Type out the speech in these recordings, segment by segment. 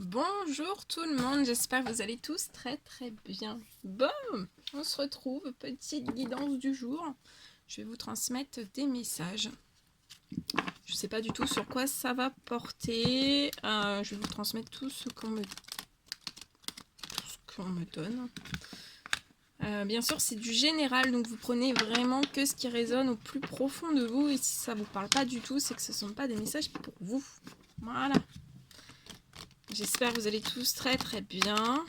Bonjour tout le monde, j'espère que vous allez tous très bien. Bon, on se retrouve, petite guidance du jour. Je vais vous transmettre des messages. Je ne sais pas du tout sur quoi ça va porter. Je vais vous transmettre tout ce qu'on me donne. Bien sûr, c'est du général, donc vous prenez vraiment que ce qui résonne au plus profond de vous. Et si ça ne vous parle pas du tout, c'est que ce ne sont pas des messages pour vous. Voilà. J'espère que vous allez tous très bien.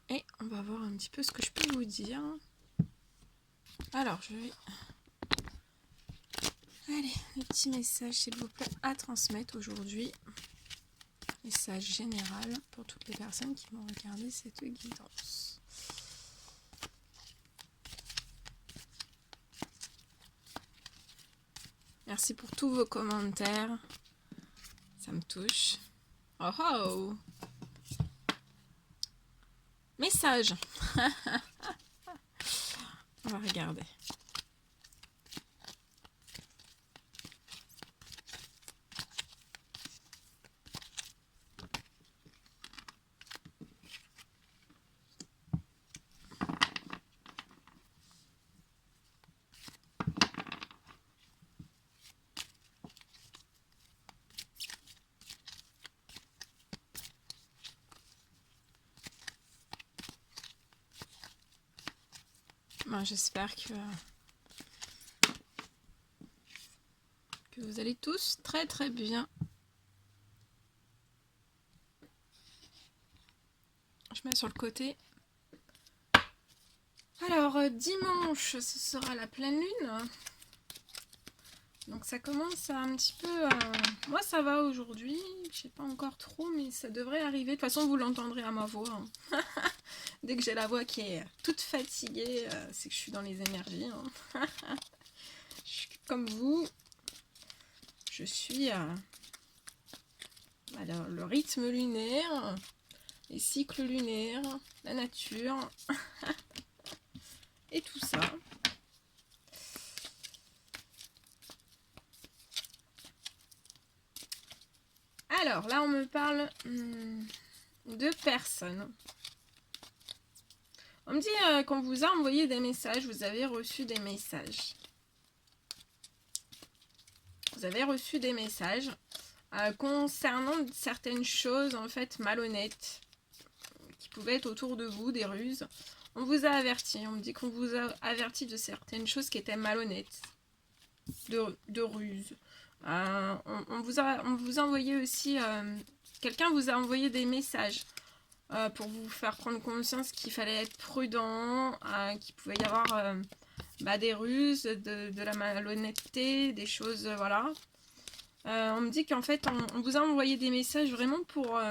Et on va voir un petit peu ce que je peux vous dire. Alors, je vais... Allez, le petit message, s'il vous plaît, à transmettre aujourd'hui. Message général pour toutes les personnes qui vont regarder cette guidance. Merci pour tous vos commentaires. Ça me touche. Oh oh! Message. On va regarder. Bon, j'espère que vous allez tous très bien. Je mets sur le côté. Alors, dimanche, ce sera la pleine lune. Donc ça commence à un petit peu... Moi, ça va aujourd'hui. Je sais pas encore trop, mais ça devrait arriver. De toute façon, vous l'entendrez à ma voix. Hein. Dès que j'ai la voix qui est toute fatiguée, c'est que je suis dans les énergies. Hein. Je suis comme vous. Je suis... alors, le rythme lunaire, les cycles lunaires, la nature, et tout ça. Alors, là, on me parle de personnes. On me dit qu'on vous a envoyé des messages, vous avez reçu des messages. Vous avez reçu des messages concernant certaines choses, en fait, malhonnêtes, qui pouvaient être autour de vous, des ruses. On vous a averti, on me dit qu'on vous a averti de certaines choses qui étaient malhonnêtes, de ruses. On vous a envoyé aussi, quelqu'un vous a envoyé des messages pour vous faire prendre conscience qu'il fallait être prudent, qu'il pouvait y avoir des ruses, de la malhonnêteté, des choses, voilà. On me dit qu'en fait, on vous a envoyé des messages vraiment pour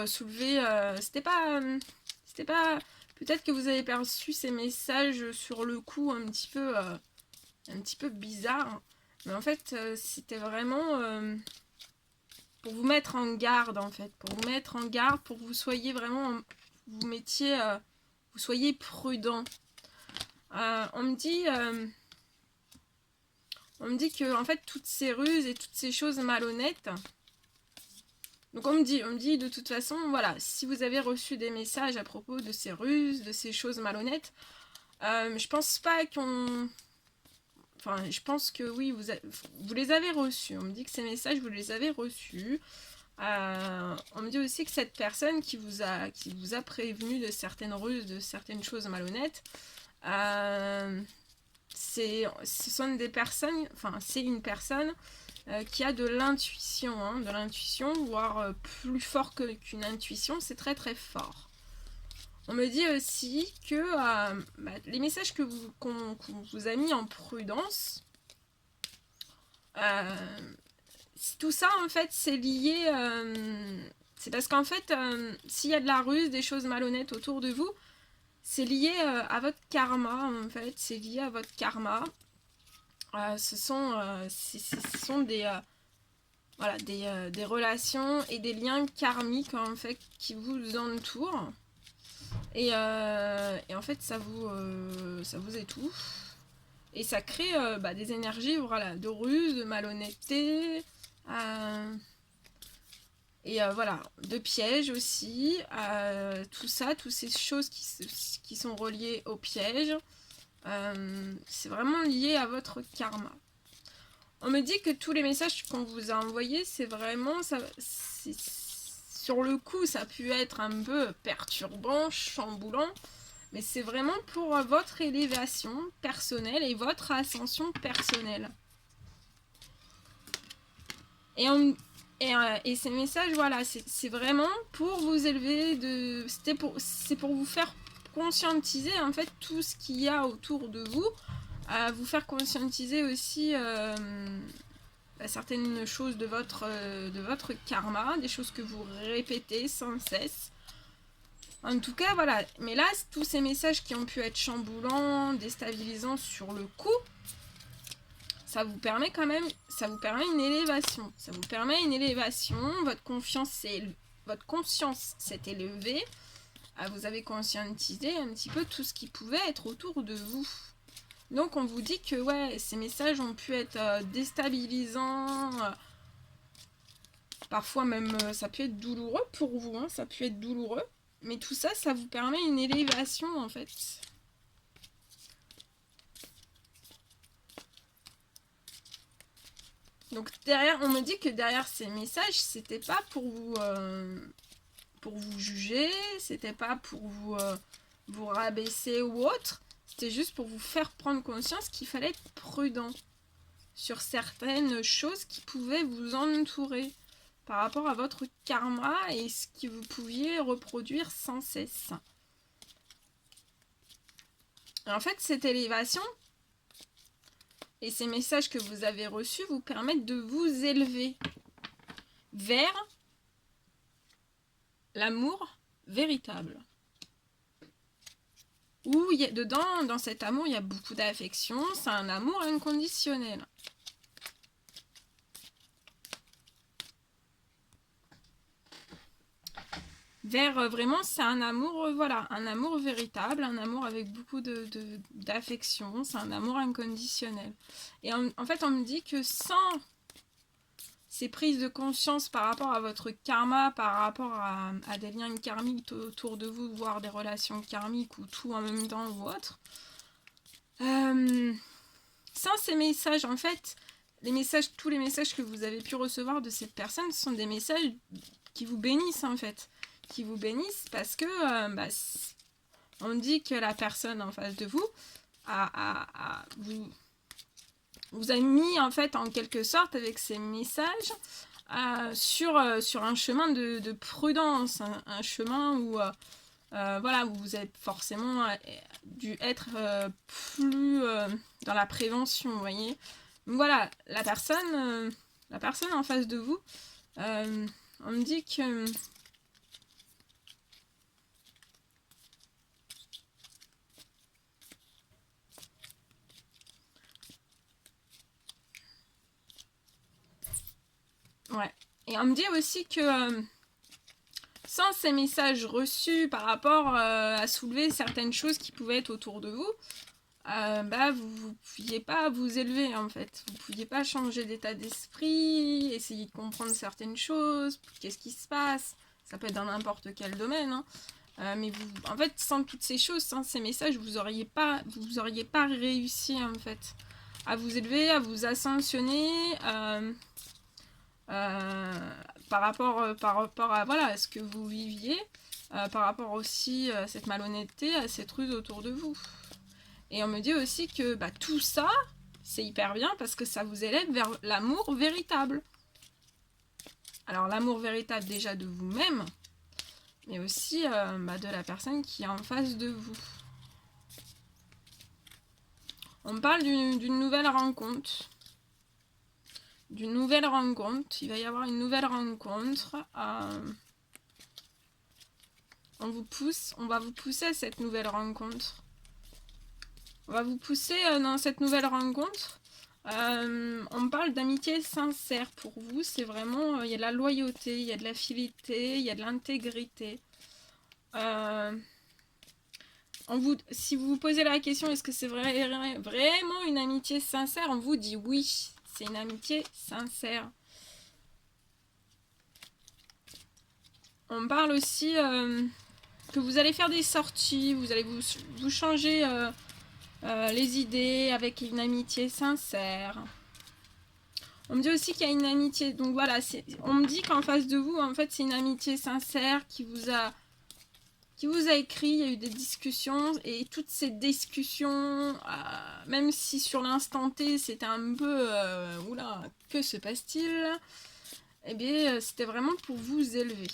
soulever... c'était pas... peut-être que vous avez perçu ces messages sur le coup un petit peu bizarre. Mais en fait, c'était vraiment pour vous mettre en garde, en fait. Pour vous mettre en garde, pour que vous soyez vraiment... vous mettiez... vous soyez prudent. On me dit que, en fait, toutes ces ruses et toutes ces choses malhonnêtes... Donc on me dit de toute façon, voilà, si vous avez reçu des messages à propos de ces ruses, de ces choses malhonnêtes, je pense pas qu'on... Enfin, je pense que oui, vous les avez reçus. On me dit que ces messages, vous les avez reçus. On me dit aussi que cette personne qui vous a prévenu de certaines ruses, de certaines choses malhonnêtes, ce sont des personnes, enfin c'est une personne qui a de l'intuition, voire plus fort qu'une intuition, c'est très fort. On me dit aussi que les messages qu'on vous a mis en prudence, tout ça en fait c'est lié, c'est parce qu'en fait s'il y a de la ruse, des choses malhonnêtes autour de vous, c'est lié à votre karma en fait, c'est lié à votre karma. Ce sont des relations et des liens karmiques en fait qui vous entourent et en fait ça vous étouffe, Et ça crée des énergies, voilà, de ruse, de malhonnêteté, et voilà, de pièges aussi, tout ça, toutes ces choses qui sont reliées au piège, c'est vraiment lié à votre karma. On me dit que tous les messages qu'on vous a envoyés, c'est vraiment, sur le coup, ça a pu être un peu perturbant, chamboulant, mais c'est vraiment pour votre élévation personnelle et votre ascension personnelle. Et ces messages, voilà, c'est vraiment pour vous élever, c'est pour vous faire conscientiser en fait tout ce qu'il y a autour de vous, vous faire conscientiser aussi certaines choses de votre karma, des choses que vous répétez sans cesse. En tout cas, voilà. Mais là, tous ces messages qui ont pu être chamboulants, déstabilisants sur le coup, ça vous permet quand même, ça vous permet une élévation. Ça vous permet une élévation, votre conscience s'est élevée, vous avez conscientisé un petit peu tout ce qui pouvait être autour de vous. Donc on vous dit que ouais, ces messages ont pu être déstabilisants, parfois même ça peut être douloureux pour vous, hein, ça peut être douloureux, mais tout ça, ça vous permet une élévation en fait. Donc derrière, on me dit que derrière ces messages, c'était pas pour vous juger, c'était pas pour vous rabaisser ou autre, c'était juste pour vous faire prendre conscience qu'il fallait être prudent sur certaines choses qui pouvaient vous entourer par rapport à votre karma et ce que vous pouviez reproduire sans cesse. Et en fait, cette élévation et ces messages que vous avez reçus vous permettent de vous élever vers l'amour véritable. Où dedans, dans cet amour, il y a beaucoup d'affection, c'est un amour inconditionnel. Vers vraiment, c'est un amour, voilà, un amour véritable, un amour avec beaucoup d'affection, c'est un amour inconditionnel. Et en fait, on me dit que sans ces prises de conscience par rapport à votre karma, par rapport à des liens karmiques autour de vous, voire des relations karmiques ou tout en même temps ou autre, sans ces messages, en fait, tous les messages que vous avez pu recevoir de cette personne sont des messages qui vous bénissent en fait. Qui vous bénissent parce que on dit que la personne en face de vous vous a mis en fait en quelque sorte avec ces messages sur un chemin de prudence, un chemin où voilà, vous êtes forcément dû être plus dans la prévention, vous voyez. Donc voilà, la personne en face de vous, on me dit que ouais. Et on me dit aussi que sans ces messages reçus par rapport à soulever certaines choses qui pouvaient être autour de vous, vous ne pouviez pas vous élever en fait. Vous ne pouviez pas changer d'état d'esprit, essayer de comprendre certaines choses, qu'est-ce qui se passe. Ça peut être dans n'importe quel domaine, hein. Mais vous, en fait, sans toutes ces choses, sans ces messages, vous auriez pas réussi en fait à vous élever, à vous ascensionner. Par rapport à voilà, à ce que vous viviez, par rapport aussi à cette malhonnêteté, à cette ruse autour de vous. Et on me dit aussi que tout ça, c'est hyper bien parce que ça vous élève vers l'amour véritable. Alors l'amour véritable déjà de vous-même, mais aussi de la personne qui est en face de vous. On parle d'une nouvelle rencontre. Il va y avoir une nouvelle rencontre. On va vous pousser à cette nouvelle rencontre. On va vous pousser dans cette nouvelle rencontre. On parle d'amitié sincère pour vous. C'est vraiment, il y a de la loyauté, il y a de la fidélité, il y a de l'intégrité. Si vous vous posez la question, est-ce que c'est vraiment une amitié sincère, on vous dit oui, c'est une amitié sincère. On parle aussi que vous allez faire des sorties, vous allez vous changer les idées avec une amitié sincère. On me dit aussi qu'il y a une amitié, donc voilà, on me dit qu'en face de vous, en fait, c'est une amitié sincère qui vous a écrit, il y a eu des discussions, et toutes ces discussions, même si sur l'instant T, c'était un peu, oula, que se passe-t-il? Eh bien, c'était vraiment pour vous élever.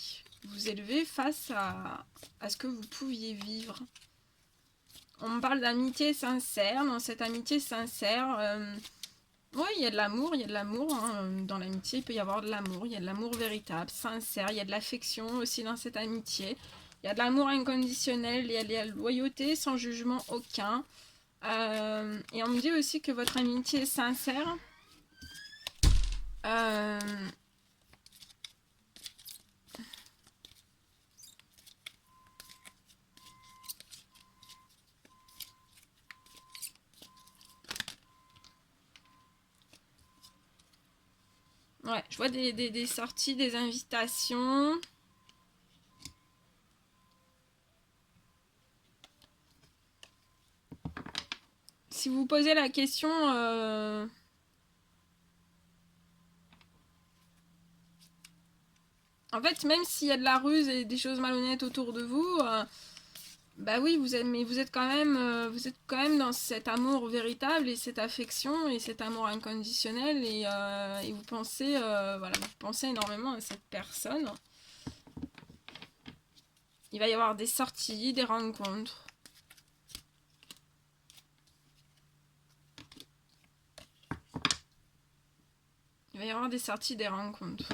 Vous élever face à ce que vous pouviez vivre. On me parle d'amitié sincère. Dans cette amitié sincère, oui, il y a de l'amour, hein. Dans l'amitié, il peut y avoir de l'amour, il y a de l'amour véritable, sincère, il y a de l'affection aussi dans cette amitié. Il y a de l'amour inconditionnel, il y a de la loyauté sans jugement aucun. Et on me dit aussi que votre amitié est sincère. Ouais, je vois des sorties, des invitations. Si vous posez la question... En fait, même s'il y a de la ruse et des choses malhonnêtes autour de vous, bah oui, vous êtes quand même dans cet amour véritable et cette affection et cet amour inconditionnel et vous pensez, voilà, vous pensez énormément à cette personne. Il va y avoir des sorties, des rencontres. Il va y avoir des sorties, des rencontres.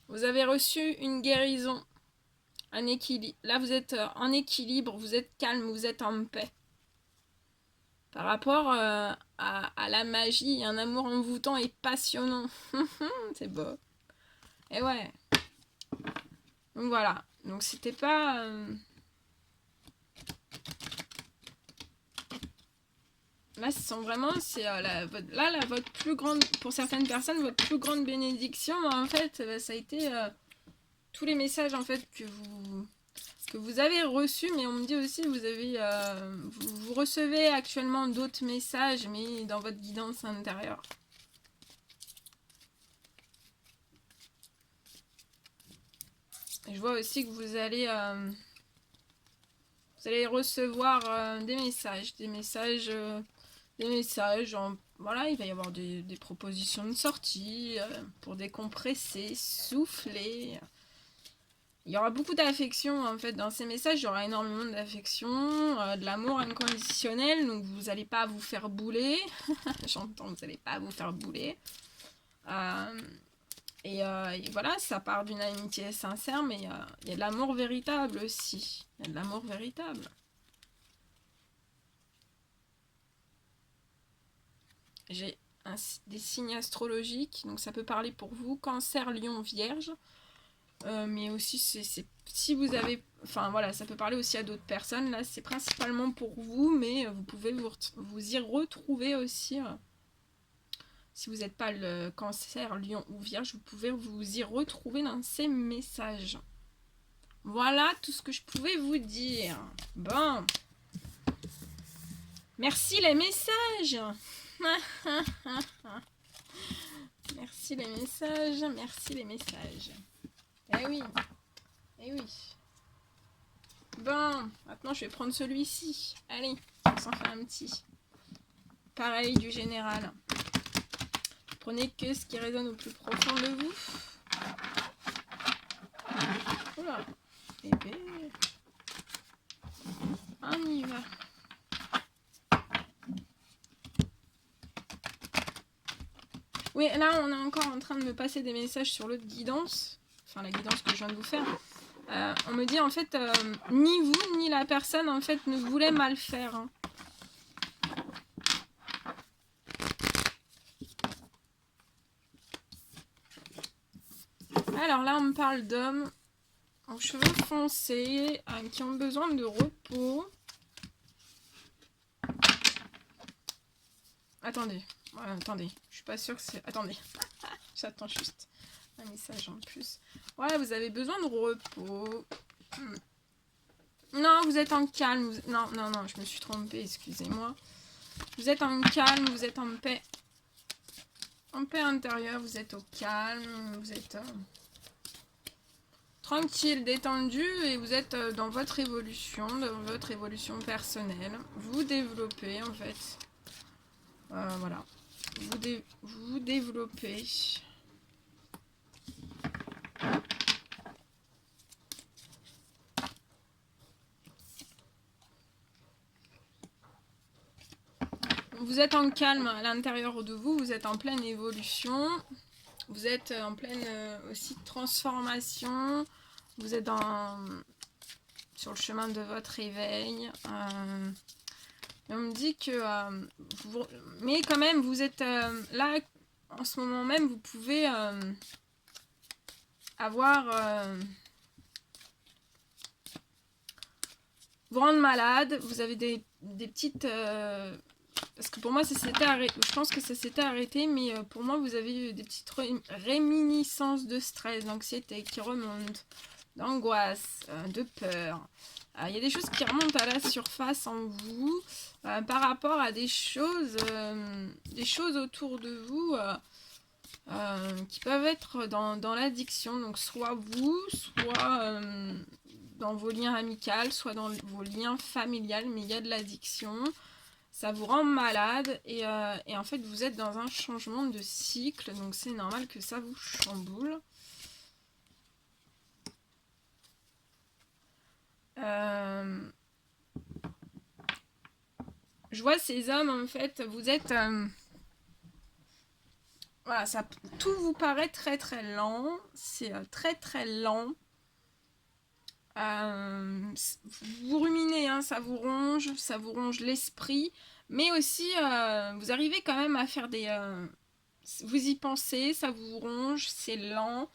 Vous avez reçu une guérison, un équilibre. Là, vous êtes en équilibre, vous êtes calme, vous êtes en paix. Par rapport à la magie, un amour envoûtant et passionnant. C'est beau. Et ouais. Donc voilà. Donc c'était pas... Là, ce sont vraiment... C'est votre plus grande... Pour certaines personnes, votre plus grande bénédiction, en fait, ça a été... tous les messages, en fait, que vous avez reçus, mais on me dit aussi vous avez vous recevez actuellement d'autres messages, mais dans votre guidance intérieure. Et je vois aussi que vous allez recevoir des messages, voilà, il va y avoir des propositions de sortie pour décompresser, souffler. Il y aura beaucoup d'affection en fait dans ces messages, il y aura énormément d'affection, de l'amour inconditionnel, donc vous n'allez pas vous faire bouler. J'entends que vous n'allez pas vous faire bouler. Et voilà, ça part d'une amitié sincère, mais il y a de l'amour véritable aussi. Il y a de l'amour véritable. J'ai des signes astrologiques, donc ça peut parler pour vous, Cancer, Lion, Vierge. Mais aussi, si vous avez... Enfin voilà, ça peut parler aussi à d'autres personnes. Là, c'est principalement pour vous, mais vous pouvez vous y retrouver aussi. Si vous n'êtes pas le Cancer, Lion ou Vierge, vous pouvez vous y retrouver dans ces messages. Voilà tout ce que je pouvais vous dire. Bon. Merci les messages. Merci les messages. Merci les messages. Eh oui. Eh oui. Bon. Maintenant, je vais prendre celui-ci. Allez. On s'en fait un petit. Pareil du général. Prenez que ce qui résonne au plus profond de vous. Oula. Eh bien. On y va. Oui, là, on est encore en train de me passer des messages sur l'autre guidance. Enfin, la guidance que je viens de vous faire. On me dit, en fait, ni vous, ni la personne, en fait, ne voulait mal faire. Hein. Alors là, on me parle d'hommes aux cheveux foncés qui ont besoin de repos. Attendez, attendez, je suis pas sûre que c'est... Attendez, j'attends juste un message en plus. Ouais, vous avez besoin de repos. Non, vous êtes en calme. Non, non, non, je me suis trompée, excusez-moi. Vous êtes en calme, vous êtes en paix. En paix intérieure, vous êtes au calme, vous êtes tranquille, détendu et vous êtes dans votre évolution personnelle. Vous développez en fait. Voilà. Vous développez. Vous êtes en calme à l'intérieur de vous, vous êtes en pleine évolution, vous êtes en pleine aussi transformation, vous êtes sur le chemin de votre éveil. On me dit que... mais quand même, vous êtes là, en ce moment même, vous pouvez avoir... vous rendre malade, vous avez des petites... parce que pour moi, ça s'était arrêté. Je pense que ça s'était arrêté, mais pour moi, vous avez eu des petites réminiscences de stress, d'anxiété qui remontent, d'angoisse, de peur. Il y a des choses qui remontent à la surface en vous par rapport à des choses autour de vous qui peuvent être dans l'addiction. Donc, soit vous, soit dans vos liens amicaux, soit dans vos liens familiales, mais il y a de l'addiction. Ça vous rend malade et en fait vous êtes dans un changement de cycle, donc c'est normal que ça vous chamboule. Je vois ces hommes en fait, vous êtes... voilà, tout vous paraît très très lent, c'est très très lent. Vous ruminez, hein, ça vous ronge l'esprit, mais aussi vous arrivez quand même à faire des... vous y pensez, ça vous ronge, c'est lent,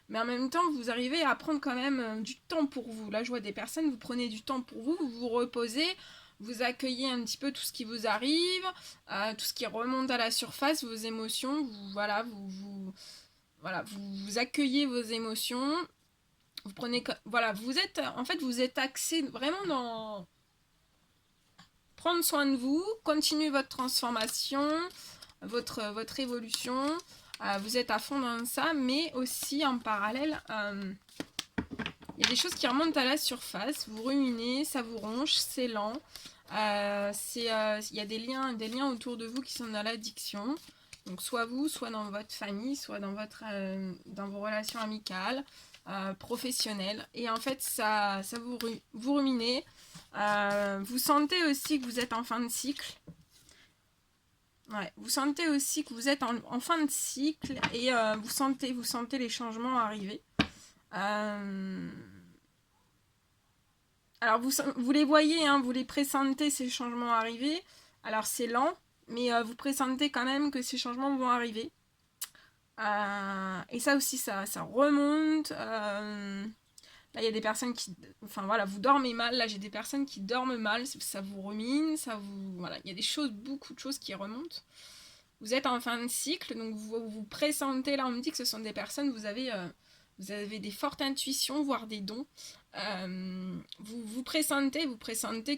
mais en même temps vous arrivez à prendre quand même du temps pour vous. Là je vois des personnes, vous prenez du temps pour vous, vous vous reposez, vous accueillez un petit peu tout ce qui vous arrive, tout ce qui remonte à la surface, vos émotions, vous accueillez vos émotions. Vous prenez, voilà, vous êtes axé vraiment dans prendre soin de vous, continuer votre transformation, votre évolution. Vous êtes à fond dans ça, mais aussi en parallèle, il y a des choses qui remontent à la surface. Vous ruminez, ça vous ronge, c'est lent. Il y a des liens autour de vous qui sont dans l'addiction. Donc soit vous, soit dans votre famille, soit dans vos relations amicales. Professionnel et en fait ça vous ruminez, vous sentez aussi que vous êtes en fin de cycle, vous sentez aussi que vous êtes en fin de cycle et vous sentez les changements arriver. Alors vous les voyez, hein, vous les pressentez, ces changements arriver. Alors c'est lent, mais vous pressentez quand même que ces changements vont arriver. Et ça aussi, ça remonte. Là, il y a des personnes qui... Enfin, voilà, vous dormez mal. Là, j'ai des personnes qui dorment mal. Ça vous rumine, Voilà, il y a beaucoup de choses qui remontent. Vous êtes en fin de cycle, donc vous pressentez. Là, on me dit que ce sont des personnes, vous avez des fortes intuitions, voire des dons. Vous pressentez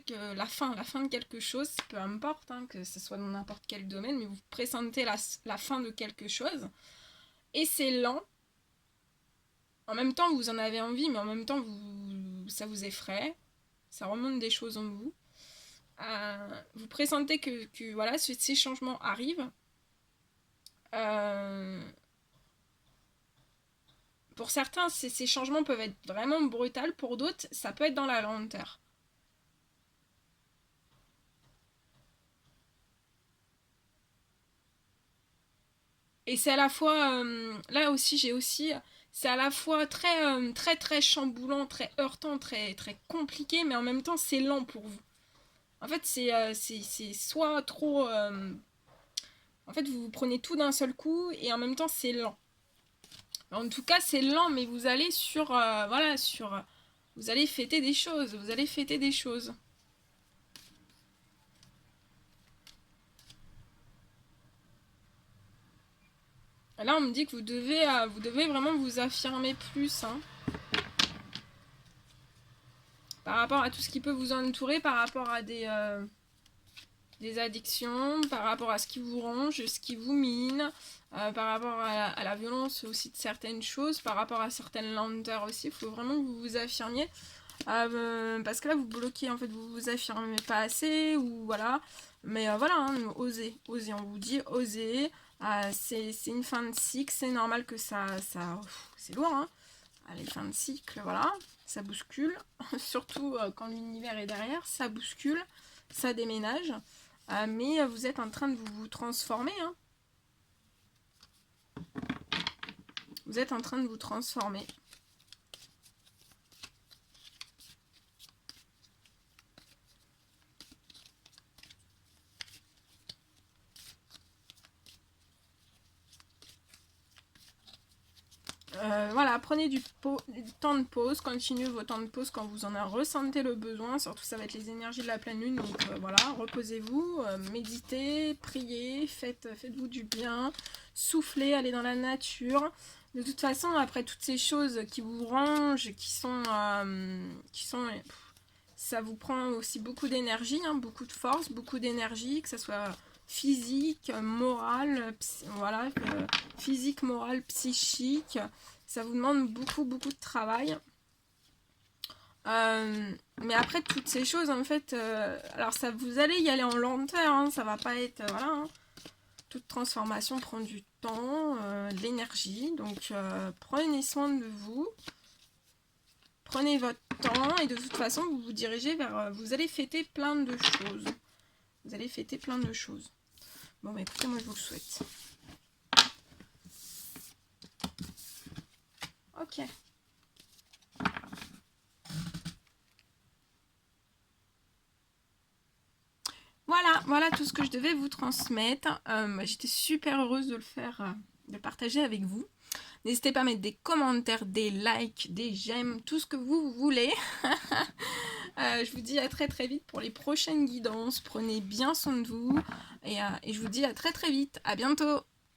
que la fin de quelque chose, peu importe, hein, que ce soit dans n'importe quel domaine, mais vous pressentez la fin de quelque chose. Et c'est lent. En même temps, vous en avez envie, mais en même temps, ça vous effraie. Ça remonte des choses en vous. Vous pressentez que voilà, ces changements arrivent. Pour certains, ces changements peuvent être vraiment brutaux. Pour d'autres, ça peut être dans la lenteur. Et c'est à la fois... là aussi, c'est à la fois très, très, très chamboulant, très heurtant, très, très compliqué, mais en même temps, c'est lent pour vous. En fait, c'est soit trop... en fait, vous prenez tout d'un seul coup, et en même temps, c'est lent. En tout cas, c'est lent, mais vous allez sur... voilà, sur... vous allez fêter des choses, vous allez fêter des choses. Là, on me dit que vous devez vraiment vous affirmer plus, hein, par rapport à tout ce qui peut vous entourer, par rapport à des addictions, par rapport à ce qui vous ronge, ce qui vous mine, par rapport à la violence aussi de certaines choses, par rapport à certaines lenteurs aussi. Il faut vraiment que vous vous affirmiez. Parce que là, vous bloquez, en fait, vous vous affirmez pas assez, ou voilà. Mais voilà, hein, osez, osez, on vous dit, osez. C'est une fin de cycle, c'est normal que c'est lourd, hein. Allez, fin de cycle, voilà, ça bouscule. Surtout quand l'univers est derrière, ça bouscule, ça déménage. Mais vous êtes en train de vous transformer, hein. Vous êtes en train de vous transformer. Voilà, prenez du temps de pause, continuez vos temps de pause quand vous en ressentez le besoin, surtout ça va être les énergies de la pleine lune, donc voilà, reposez-vous, méditez, priez, faites-vous du bien, soufflez, allez dans la nature. De toute façon, après toutes ces choses qui vous rangent, ça vous prend aussi beaucoup d'énergie, hein, beaucoup de force, beaucoup d'énergie, que ce soit physique, morale, voilà, physique, morale, psychique. Ça vous demande beaucoup, beaucoup de travail. Mais après, toutes ces choses, en fait, alors ça, vous allez y aller en lenteur, hein, ça va pas être, voilà, hein. Toute transformation prend du temps, de l'énergie, donc prenez soin de vous, prenez votre temps, et de toute façon, vous vous dirigez vers, vous allez fêter plein de choses. Vous allez fêter plein de choses. Bon, bah écoutez, moi je vous le souhaite. Ok. Voilà tout ce que je devais vous transmettre. J'étais super heureuse de le faire, de partager avec vous. N'hésitez pas à mettre des commentaires, des likes, des j'aime, tout ce que vous voulez. Je vous dis à très très vite pour les prochaines guidances. Prenez bien soin de vous. Et je vous dis à très très vite. À bientôt.